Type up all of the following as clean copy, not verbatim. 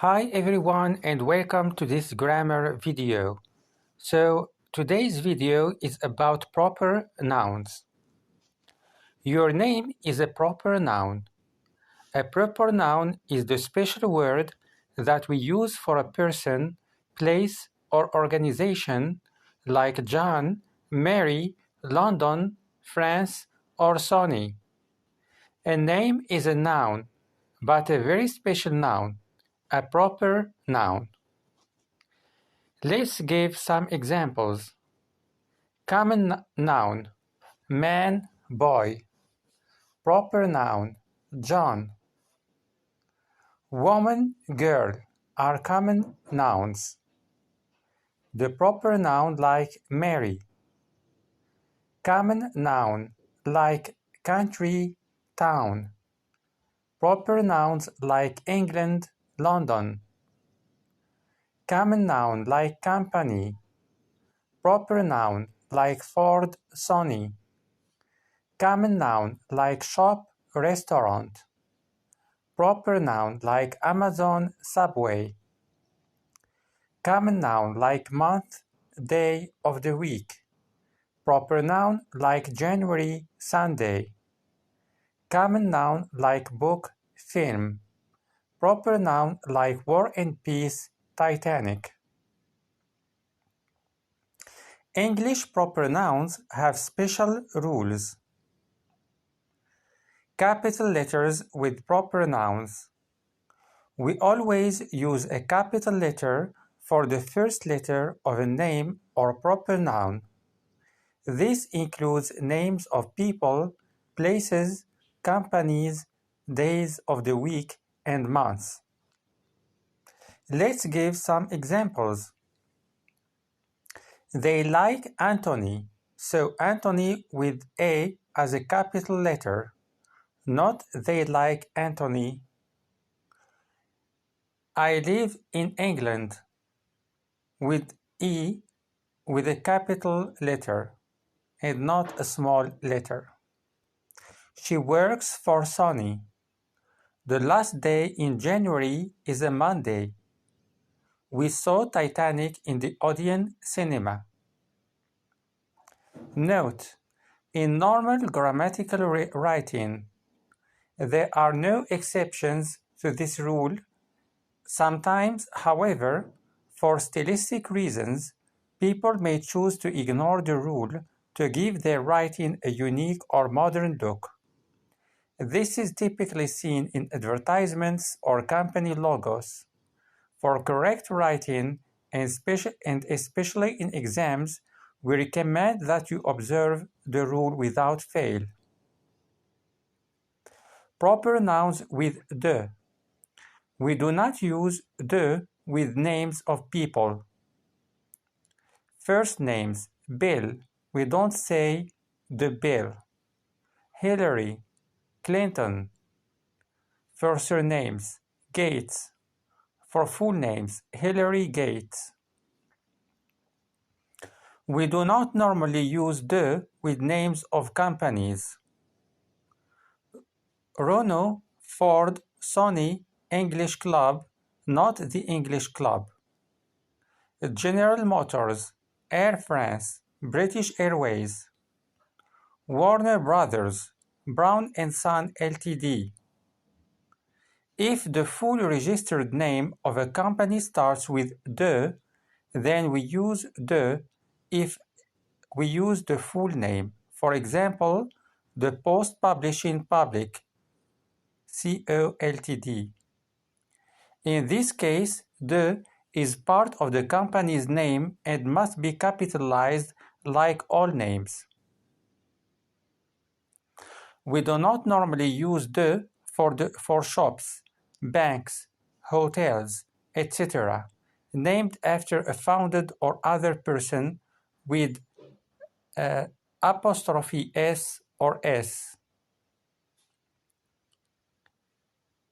Hi everyone and welcome to this grammar video. So today's video is about proper nouns. Your name is a proper noun. A proper noun is the special word that we use for a person, place, or organization like John, Mary, London, France, or Sonny. A name is a noun, but a very special noun, a proper noun. Let's give some examples. Common noun, man, boy. Proper noun, John. Woman, girl are common nouns. The proper noun like Mary. Common noun like country, town. Proper nouns like England, London. Common noun like company. Proper noun like Ford, Sony. Common noun like shop, restaurant. Proper noun like Amazon, Subway. Common noun like month, day of the week. Proper noun like January, Sunday. Common noun like book, film. Proper noun like War and Peace, Titanic. English proper nouns have special rules. Capital letters with proper nouns. We always use a capital letter for the first letter of a name or proper noun. This includes names of people, places, companies, days of the week, and months. Let's give some examples. They like Anthony, so Anthony with A as a capital letter, not they like Anthony. I live in England with E with a capital letter and not a small letter. She works for Sony. The last day in January is a Monday. We saw Titanic in the Odeon cinema. Note: in normal grammatical writing, there are no exceptions to this rule. Sometimes, however, for stylistic reasons, people may choose to ignore the rule to give their writing a unique or modern look. This is typically seen in advertisements or company logos. For correct writing, and especially in exams, we recommend that you observe the rule without fail. Proper nouns with de. We do not use de with names of people. First names, Bill. We don't say the Bill. Hillary, Clinton. For surnames, Gates. For full names, Hillary Gates. We do not normally use de with names of companies. Renault, Ford, Sony, English Club, not the English Club. General Motors, Air France, British Airways. Warner Brothers, Brown & Son Ltd. If the full registered name of a company starts with de, then we use de if we use the full name. For example, the Post Publishing Public, CO Ltd. In this case, de is part of the company's name and must be capitalized like all names. We do not normally use de for shops, banks, hotels, etc., named after a founded or other person with apostrophe S or S.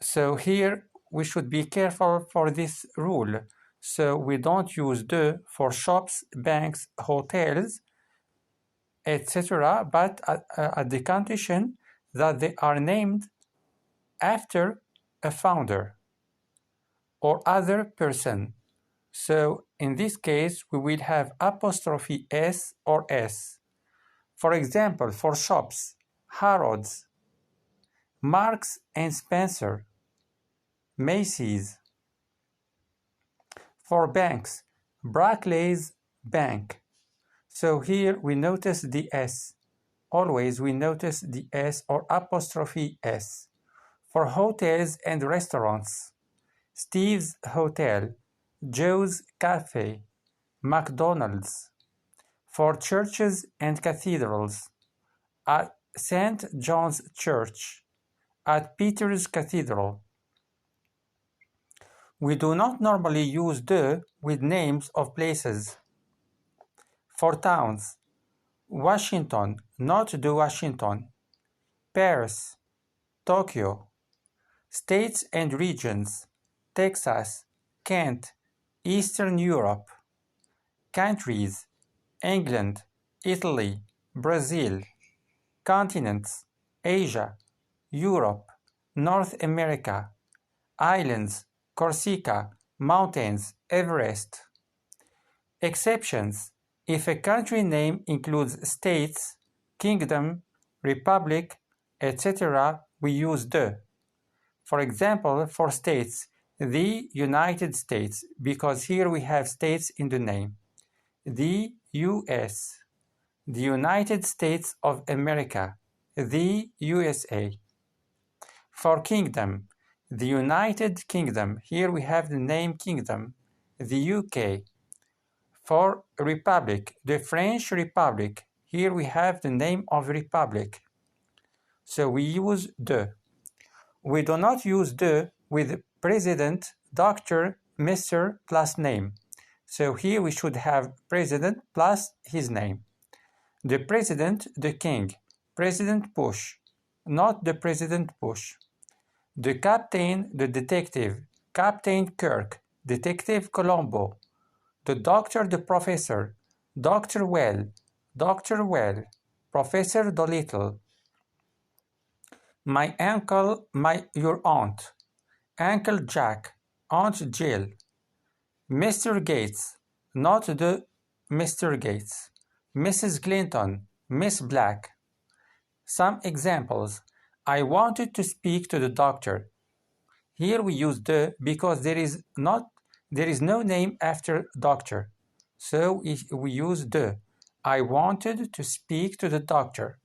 So here we should be careful for this rule. So we don't use de for shops, banks, hotels, etc., but at the condition that they are named after a founder. or other person. So in this case, we will have apostrophe S or S. For example, for shops, Harrods, Marks and Spencer, Macy's. For banks, Barclays Bank. So here we notice the S. Always we notice the S or apostrophe S. For hotels and restaurants, Steve's Hotel, Joe's Cafe, McDonald's. For churches and cathedrals, at St. John's Church, at Peter's Cathedral. We do not normally use the with names of places. For towns, Washington, not the Washington, Paris, Tokyo. States and regions, Texas, Kent, Eastern Europe. Countries, England, Italy, Brazil. Continents, Asia, Europe, North America. Islands, Corsica, mountains, Everest. Exceptions, if a country name includes states, kingdom, republic, etc., we use the. For example, for states, the United States, because here we have states in the name. The US, the United States of America, the USA. For kingdom, the United Kingdom, here we have the name kingdom, the UK. For republic, the French Republic, here we have the name of republic. So we use the. We do not use the with president, doctor, Mr. plus name. So here we should have president plus his name. The president, the king, President Bush, not the President Bush. The captain, the detective, Captain Kirk, Detective Colombo. The doctor, the professor, Dr. Well, Professor Dolittle. My uncle, your aunt, Uncle Jack, Aunt Jill. Mr. Gates, not the Mr. Gates. Mrs. Clinton, Miss Black. Some examples. I wanted to speak to the doctor. Here we use the because there is no name after doctor. So we use the. I wanted to speak to the doctor.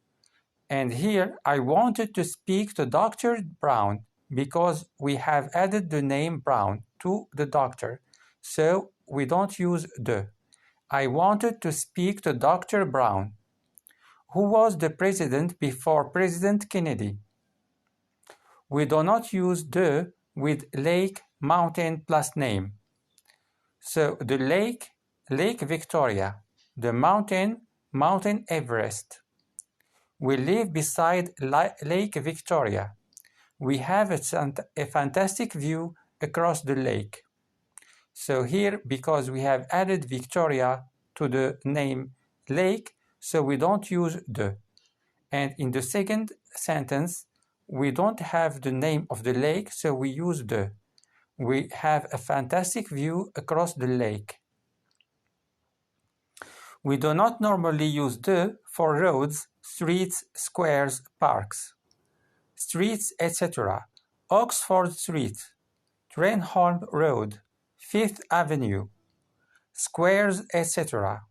And here I wanted to speak to Dr. Brown because we have added the name Brown to the doctor. So we don't use the. I wanted to speak to Dr. Brown. Who was the president before President Kennedy? We do not use the with lake, mountain plus name. So the lake, Lake Victoria. The mountain, Mountain Everest. We live beside Lake Victoria. We have a fantastic view across the lake. So here, because we have added Victoria to the name lake, so we don't use the. And in the second sentence, we don't have the name of the lake, so we use the. We have a fantastic view across the lake. We do not normally use the for roads, streets, squares, parks, streets, etc. Oxford Street, Trenholm Road, Fifth Avenue, squares, etc.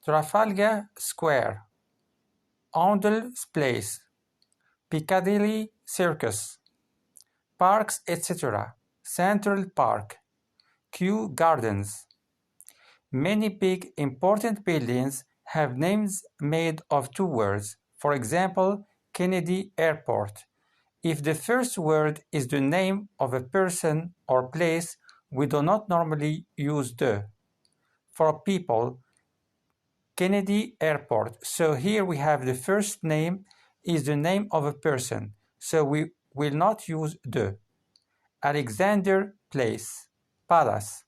Trafalgar Square, Oundle's Place, Piccadilly Circus, parks, etc. Central Park, Kew Gardens. Many big important buildings have names made of two words. For example, Kennedy Airport. If the first word is the name of a person or place, we do not normally use the. For people, Kennedy Airport. So here we have the first name is the name of a person. So we will not use the. Alexander Place, Palace.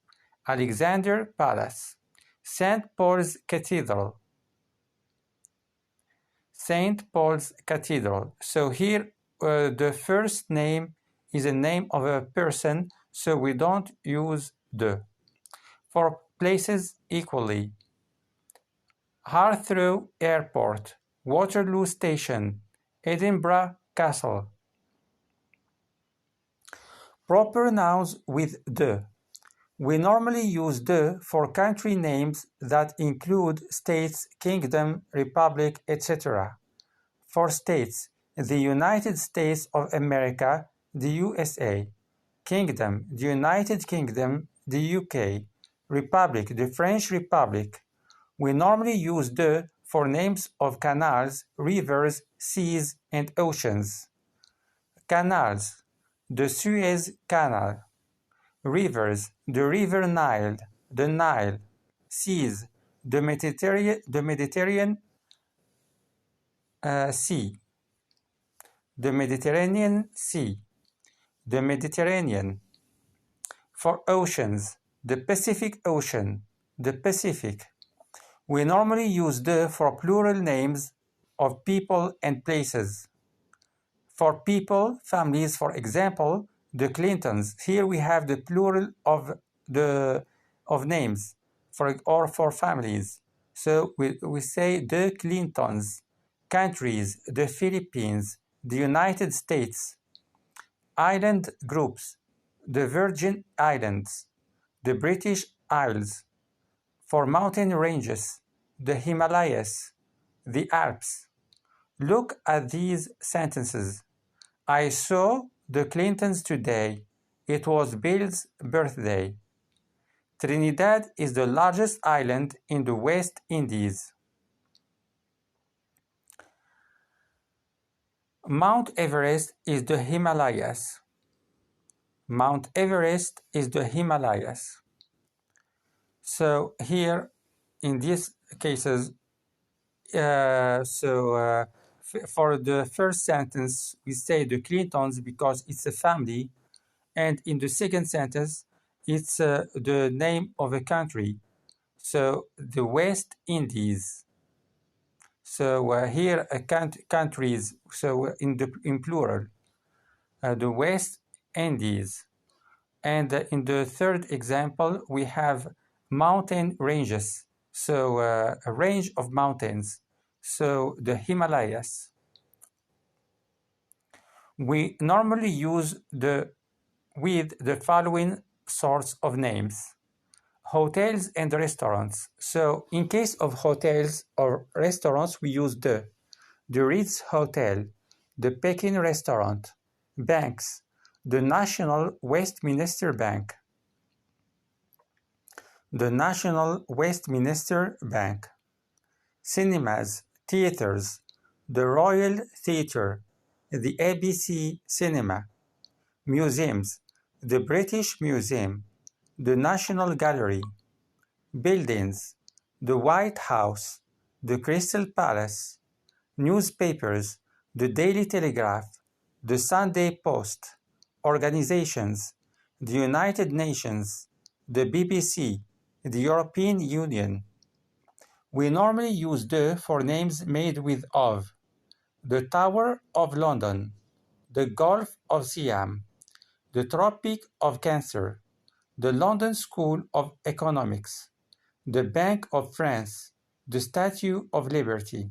Alexander Palace. St. Paul's Cathedral. St. Paul's Cathedral. So here the first name is a name of a person, so we don't use de. For places equally, Heathrow Airport, Waterloo Station, Edinburgh Castle. Proper nouns with de. We normally use de for country names that include states, kingdom, republic, etc. For states, the United States of America, the USA. Kingdom, the United Kingdom, the UK. Republic, the French Republic. We normally use de for names of canals, rivers, seas, and oceans. Canals, the Suez Canal. Rivers, the River Nile, the Nile. Seas, the Mediterranean Sea, the Mediterranean Sea, the Mediterranean. For oceans, the Pacific Ocean, the Pacific. We normally use de for plural names of people and places. For people, families, for example, the Clintons. Here we have the plural of names or for families. So we say the Clintons. Countries, the Philippines, the United States. Island groups, the Virgin Islands, the British Isles. For mountain ranges, the Himalayas, the Alps. Look at these sentences. I saw the Clintons today. It was Bill's birthday. Trinidad is the largest island in the West Indies. Mount Everest is the Himalayas. Mount Everest is the Himalayas. So here, in these cases, for the first sentence, we say the Clintons because it's a family. And in the second sentence, it's the name of a country. So the West Indies. So here countries, so in plural, the West Indies. And in the third example, we have mountain ranges. So a range of mountains. So the Himalayas. We normally use with the following sorts of names. Hotels and restaurants. So in case of hotels or restaurants, we use the Ritz Hotel, the Peking Restaurant. Banks, the National Westminster Bank. The National Westminster Bank. Cinemas, theaters, the Royal Theatre, the ABC Cinema. Museums, the British Museum, the National Gallery. Buildings, the White House, the Crystal Palace. Newspapers, the Daily Telegraph, the Sunday Post. Organizations, the United Nations, the BBC, the European Union. We normally use de for names made with of. The Tower of London, the Gulf of Siam, the Tropic of Cancer, the London School of Economics, the Bank of France, the Statue of Liberty.